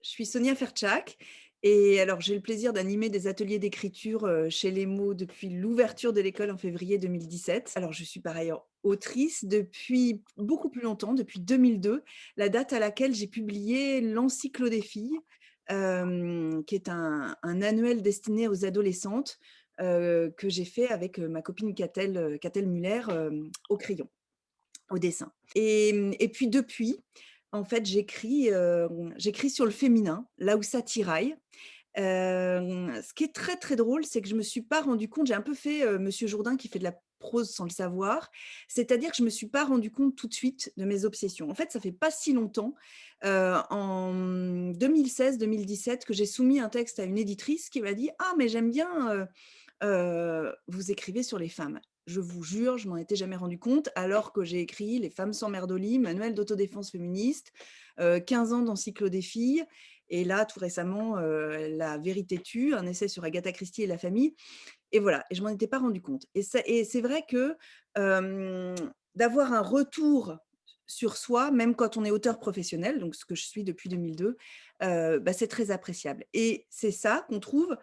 Je suis Sonia Fertchak et alors j'ai le plaisir d'animer des ateliers d'écriture chez Les Mots depuis l'ouverture de l'école en février 2017. Alors je suis par ailleurs autrice depuis beaucoup plus longtemps, depuis 2002, la date à laquelle j'ai publié l'Encyclo des filles, qui est un annuel destiné aux adolescentes que j'ai fait avec ma copine Catel Muller au crayon, au dessin. Et puis depuis, en fait, j'écris sur le féminin, là où ça tiraille. Ce qui est très, très drôle, c'est que je me suis pas rendu compte, j'ai un peu fait, Monsieur Jourdain qui fait de la prose sans le savoir, c'est-à-dire que je me suis pas rendu compte tout de suite de mes obsessions. En fait, ça fait pas si longtemps, en 2016-2017 que j'ai soumis un texte à une éditrice qui m'a dit: «Ah mais j'aime bien, vous écrivez sur les femmes». Je vous jure, je m'en étais jamais rendu compte, alors que j'ai écrit Les femmes sans mère d'Oli, manuel d'autodéfense féministe, 15 ans d'encyclo des filles, et là, tout récemment, La vérité tue, un essai sur Agatha Christie et la famille. Et voilà, et je m'en étais pas rendu compte. Et c'est vrai que d'avoir un retour sur soi, même quand on est auteur professionnel, donc ce que je suis depuis 2002, bah, c'est très appréciable. Et c'est ça qu'on trouve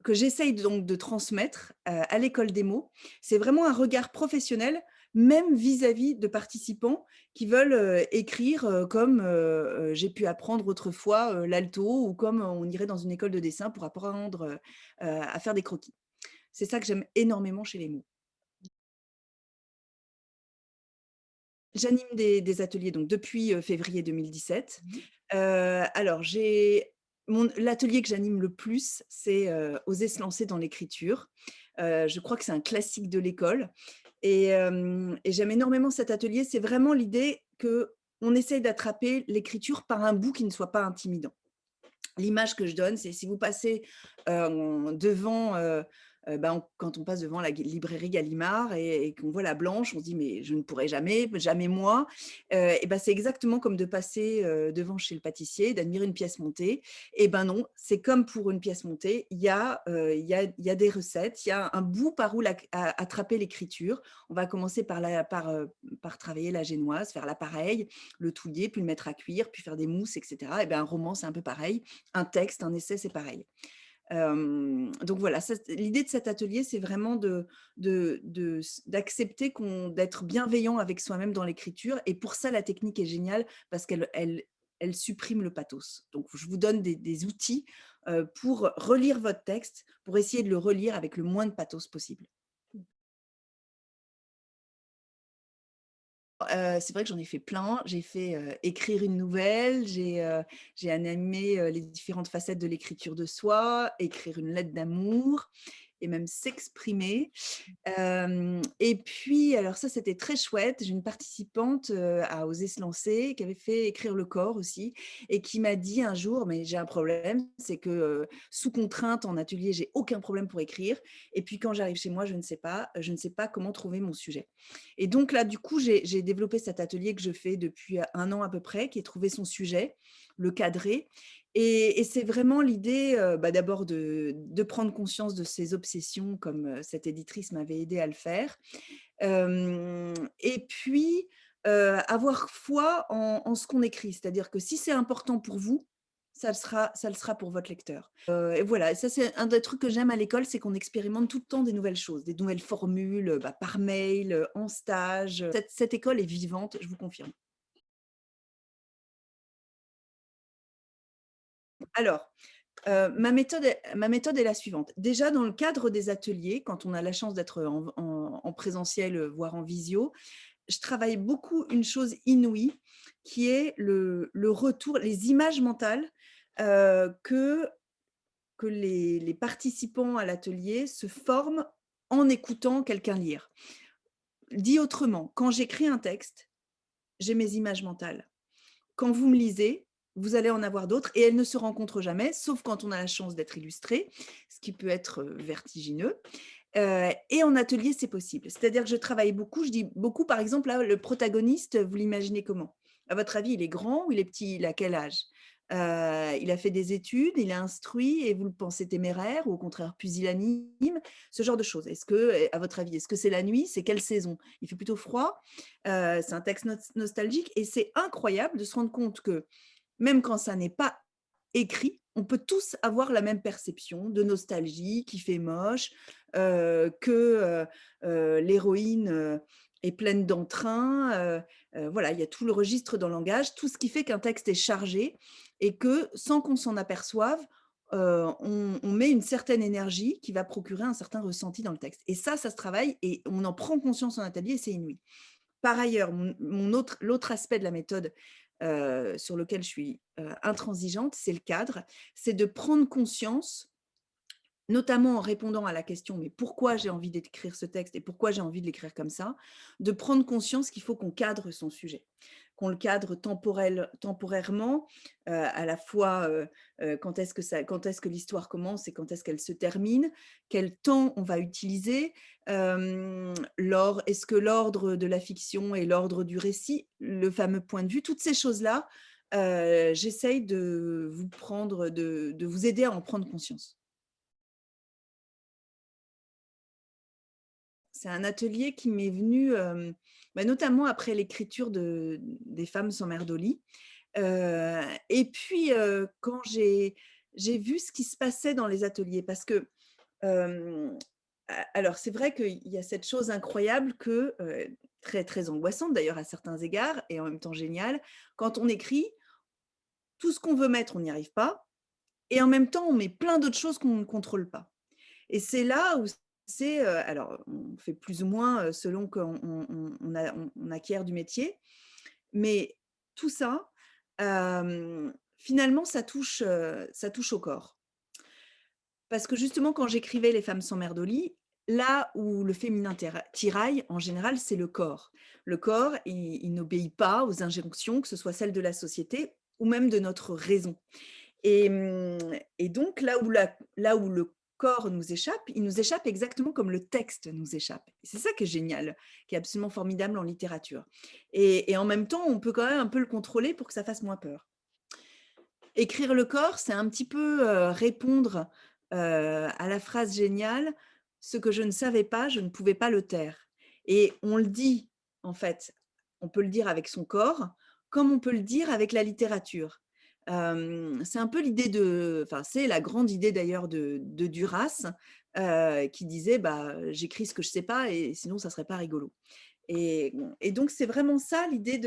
que j'essaye donc de transmettre, à l'école des mots. C'est vraiment un regard professionnel, même vis-à-vis de participants qui veulent, écrire, comme, j'ai pu apprendre autrefois, l'alto, ou comme on irait dans une école de dessin pour apprendre, à faire des croquis. C'est ça que j'aime énormément chez les mots. J'anime des ateliers donc depuis, février 2017. Mmh. Alors j'ai l'atelier que j'anime le plus, c'est, Oser se lancer dans l'écriture. Je crois que c'est un classique de l'école, et j'aime énormément cet atelier. C'est vraiment l'idée qu'on essaye d'attraper l'écriture par un bout qui ne soit pas intimidant. L'image que je donne, c'est si vous passez, devant, quand on passe devant la librairie Gallimard et qu'on voit la blanche, on se dit: «Mais je ne pourrai jamais, jamais moi». Et ben, c'est exactement comme de passer, devant chez le pâtissier, d'admirer une pièce montée. Et ben non, c'est comme pour une pièce montée, il y a des recettes, il y a un bout par où attraper l'écriture. On va commencer par travailler la génoise, faire l'appareil, le touiller, puis le mettre à cuire, puis faire des mousses, et cetera. Et ben un roman, c'est un peu pareil. Un texte, un essai, c'est pareil. Donc voilà, l'idée de cet atelier, c'est vraiment d'accepter d'être bienveillant avec soi-même dans l'écriture. Et pour ça, la technique est géniale parce qu'elle supprime le pathos. Donc je vous donne des outils pour relire votre texte, pour essayer de le relire avec le moins de pathos possible. C'est vrai que j'en ai fait plein. J'ai fait, écrire une nouvelle, j'ai animé, les différentes facettes de l'écriture de soi, écrire une lettre d'amour et même s'exprimer. Et puis alors ça, c'était très chouette. J'ai une participante, à Oser se lancer, qui avait fait écrire le corps aussi, et qui m'a dit un jour: «Mais j'ai un problème, c'est que, sous contrainte en atelier, j'ai aucun problème pour écrire, et puis quand j'arrive chez moi, je ne sais pas comment trouver mon sujet». Et donc là, du coup, j'ai développé cet atelier que je fais depuis, 1 an à peu près, qui est trouver son sujet, le cadrer. Et c'est vraiment l'idée, d'abord de prendre conscience de ses obsessions comme, cette éditrice m'avait aidée à le faire. Et puis, avoir foi en ce qu'on écrit. C'est-à-dire que si c'est important pour vous, ça le sera pour votre lecteur. Et voilà, et ça c'est un des trucs que j'aime à l'école, c'est qu'on expérimente tout le temps des nouvelles choses, des nouvelles formules, par mail, en stage. Cette école est vivante, je vous confirme. Alors, ma méthode est la suivante. Déjà, dans le cadre des ateliers, quand on a la chance d'être en présentiel, voire en visio, je travaille beaucoup une chose inouïe, qui est le retour, les images mentales, que les participants à l'atelier se forment en écoutant quelqu'un lire. Dit autrement, quand j'écris un texte, j'ai mes images mentales. Quand vous me lisez, vous allez en avoir d'autres, et elles ne se rencontrent jamais, sauf quand on a la chance d'être illustré, ce qui peut être, vertigineux. Et en atelier, c'est possible. C'est-à-dire que je travaille beaucoup, je dis beaucoup, par exemple, là, le protagoniste, vous l'imaginez comment? À votre avis, il est grand ou il est petit? Il a quel âge? Il a fait des études, il est instruit et vous le pensez téméraire ou au contraire pusillanime? Ce genre de choses. À votre avis, est-ce que c'est la nuit? C'est quelle saison? Il fait plutôt froid? C'est un texte nostalgique, et c'est incroyable de se rendre compte que même quand ça n'est pas écrit, on peut tous avoir la même perception de nostalgie, qu'il fait moche, que, l'héroïne, est pleine d'entrain, voilà, il y a tout le registre dans le langage, tout ce qui fait qu'un texte est chargé et que, sans qu'on s'en aperçoive, on met une certaine énergie qui va procurer un certain ressenti dans le texte et ça se travaille et on en prend conscience en atelier et c'est inouï. Par ailleurs, l'autre aspect de la méthode, sur lequel je suis, intransigeante, c'est le cadre. C'est de prendre conscience, notamment en répondant à la question: «Mais pourquoi j'ai envie d'écrire ce texte et pourquoi j'ai envie de l'écrire comme ça?» de prendre conscience qu'il faut qu'on cadre son sujet, qu'on le cadre temporairement, à la fois, quand est-ce que l'histoire commence et quand est-ce qu'elle se termine, quel temps on va utiliser, est-ce que l'ordre de la fiction est l'ordre du récit, le fameux point de vue, toutes ces choses-là, j'essaye de vous aider à en prendre conscience. C'est un atelier qui m'est venu, notamment après l'écriture des Femmes sans mère Dolly, et puis, quand j'ai vu ce qui se passait dans les ateliers parce que, hem, alors c'est vrai qu'il y a cette chose incroyable que, très, très angoissante d'ailleurs à certains égards et en même temps géniale, quand on écrit, tout ce qu'on veut mettre, on n'y arrive pas et en même temps, on met plein d'autres choses qu'on ne contrôle pas. Et c'est là où alors on fait plus ou moins, selon qu'on on acquiert du métier, mais tout ça, finalement ça touche au corps. Parce que justement quand j'écrivais Les Femmes sans mère Dolly, là où le féminin tiraille, en général, c'est le corps. Le corps, il n'obéit pas aux injonctions, que ce soit celles de la société ou même de notre raison. Et donc là où le corps nous échappe, il nous échappe exactement comme le texte nous échappe. C'est ça qui est génial, qui est absolument formidable en littérature. Et en même temps, on peut quand même un peu le contrôler pour que ça fasse moins peur. Écrire le corps, c'est un petit peu, répondre, à la phrase géniale: «Ce que je ne savais pas, je ne pouvais pas le taire» et on le dit, en fait, on peut le dire avec son corps, comme on peut le dire avec la littérature. C'est un peu c'est la grande idée d'ailleurs de Duras, qui disait: «Bah, j'écris ce que je sais pas et sinon ça serait pas rigolo». Et donc c'est vraiment ça l'idée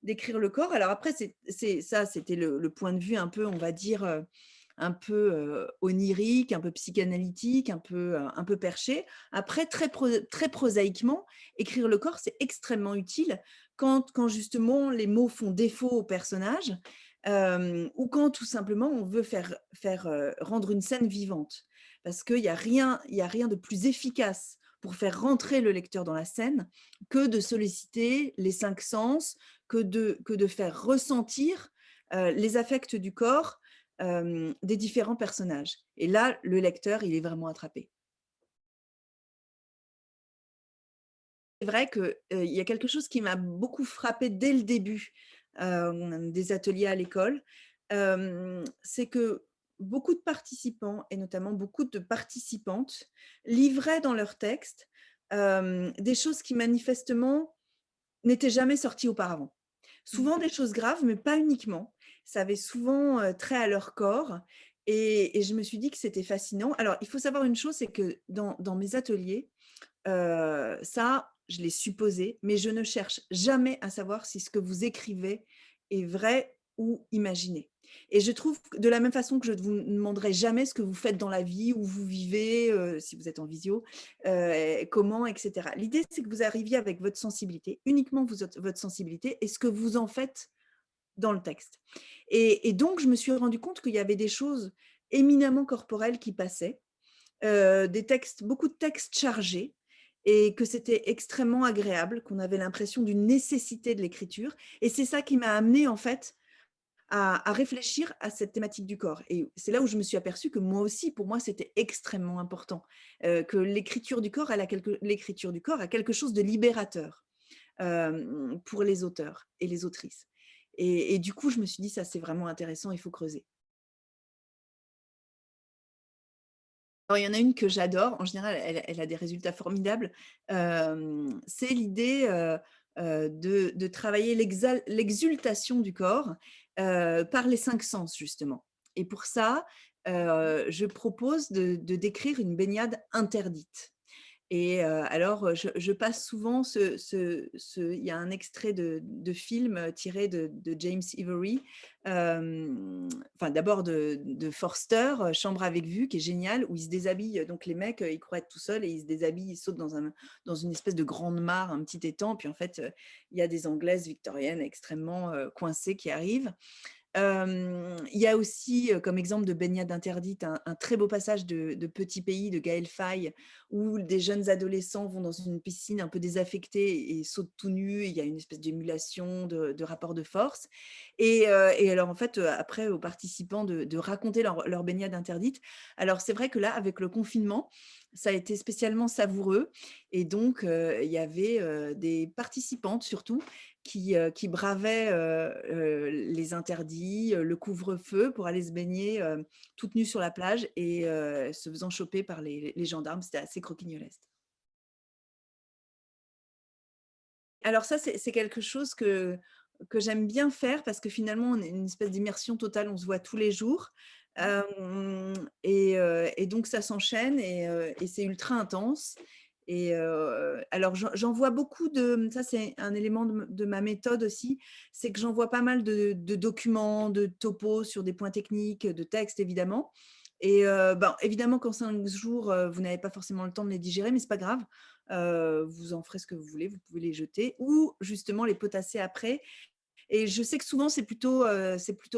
d'écrire le corps. Alors après c'était le point de vue un peu, on va dire, un peu, onirique, un peu psychanalytique, un peu perché. Après très prosaïquement, écrire le corps, c'est extrêmement utile quand justement les mots font défaut au personnage, ou quand tout simplement on veut rendre une scène vivante. Parce qu'il y a rien de plus efficace pour faire rentrer le lecteur dans la scène que de solliciter les 5 sens, que de faire ressentir, les affects du corps, des différents personnages. Et là, le lecteur, il est vraiment attrapé. C'est vrai que, il y a quelque chose qui m'a beaucoup frappée dès le début, des ateliers à l'école, c'est que beaucoup de participants et notamment beaucoup de participantes livraient dans leurs textes, des choses qui manifestement n'étaient jamais sorties auparavant. Souvent des choses graves, mais pas uniquement. Ça avait souvent, trait à leur corps et je me suis dit que c'était fascinant. Alors il faut savoir une chose, c'est que dans mes ateliers, ça, je l'ai supposé, mais je ne cherche jamais à savoir si ce que vous écrivez est vrai ou imaginé. Et je trouve que de la même façon que je ne vous demanderai jamais ce que vous faites dans la vie, où vous vivez, si vous êtes en visio, comment, et cetera. L'idée, c'est que vous arriviez avec votre sensibilité, uniquement votre sensibilité et ce que vous en faites dans le texte. Et donc, je me suis rendu compte qu'il y avait des choses éminemment corporelles qui passaient, des textes, beaucoup de textes chargés et que c'était extrêmement agréable, qu'on avait l'impression d'une nécessité de l'écriture et c'est ça qui m'a amenée en fait à réfléchir à cette thématique du corps et c'est là où je me suis aperçue que moi aussi, pour moi, c'était extrêmement important, que l'écriture du corps a quelque chose de libérateur, pour les auteurs et les autrices et du coup, je me suis dit: «Ça, c'est vraiment intéressant, il faut creuser». Alors, il y en a une que j'adore, en général, elle a des résultats formidables, c'est l'idée, de travailler l'exultation du corps, par les 5 sens justement. et pour ça, je propose de décrire une baignade interdite. Et alors, je passe souvent il y a un extrait de film, tiré de James Ivory, enfin d'abord de Forster, Chambre avec vue, qui est génial, où ils se déshabillent, donc les mecs, ils croient être tout seuls et ils se déshabillent, ils sautent dans une espèce de grande mare, un petit étang, puis en fait, il y a des Anglaises victoriennes extrêmement, coincées qui arrivent. Il y a aussi, comme exemple de baignade interdite, un très beau passage de Petit pays de Gaël Faye, où des jeunes adolescents vont dans une piscine un peu désaffectée et sautent tout nus. Il y a une espèce d'émulation, de rapport de force et alors en fait, après aux participants de raconter leur baignade interdite. Alors c'est vrai que là, avec le confinement, ça a été spécialement savoureux et donc il y avait, des participantes surtout qui bravaient, les interdits, le couvre-feu pour aller se baigner, toutes nues sur la plage et se faisant choper par les gendarmes. C'était assez croquignolesque. Alors ça, c'est quelque chose que j'aime bien faire parce que finalement, on est une espèce d'immersion totale, on se voit tous les jours. Et donc ça s'enchaîne et c'est ultra intense et alors j'envoie beaucoup de ça c'est un élément de ma méthode aussi, c'est que j'envoie pas mal de documents, de topos sur des points techniques, de textes évidemment et ben, évidemment qu'en 5 jours, vous n'avez pas forcément le temps de les digérer, mais c'est pas grave. Vous en ferez ce que vous voulez, vous pouvez les jeter ou justement les potasser après et je sais que souvent c'est plutôt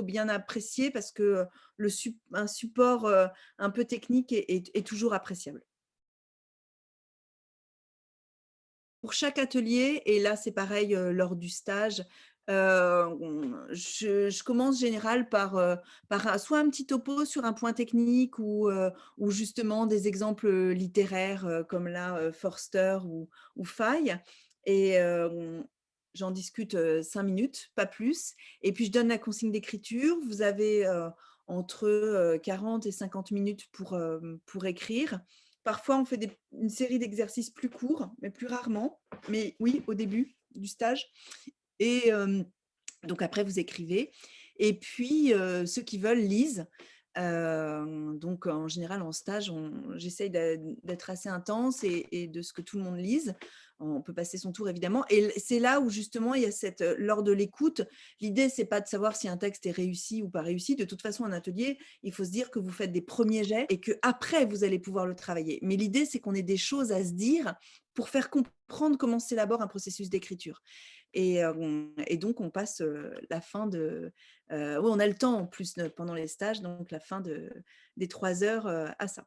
bien apprécié parce que, un support, un peu technique est toujours appréciable. Pour chaque atelier et là c'est pareil, lors du stage, je commence en général par soit un petit topo sur un point technique ou justement des exemples, littéraires, comme là, Forster ou Faye et j'en discute, 5 minutes, pas plus et puis je donne la consigne d'écriture. Vous avez, entre, 40 et 50 minutes pour écrire. Parfois, on fait une série d'exercices plus courts, mais plus rarement. Mais oui, au début du stage. Et donc après, vous écrivez. Et puis, ceux qui veulent lisent. Donc en général, en stage, j'essaye d'être assez intense et de ce que tout le monde lise. On peut passer son tour évidemment. Et c'est là où justement, il y a lors de l'écoute, l'idée, c'est pas de savoir si un texte est réussi ou pas réussi. De toute façon, un atelier, il faut se dire que vous faites des premiers jets et que après vous allez pouvoir le travailler. Mais l'idée, c'est qu'on ait des choses à se dire pour faire comprendre comment s'élabore un processus d'écriture. Et donc, on passe la fin oui, on a le temps en plus pendant les stages, donc la fin des 3 heures à ça.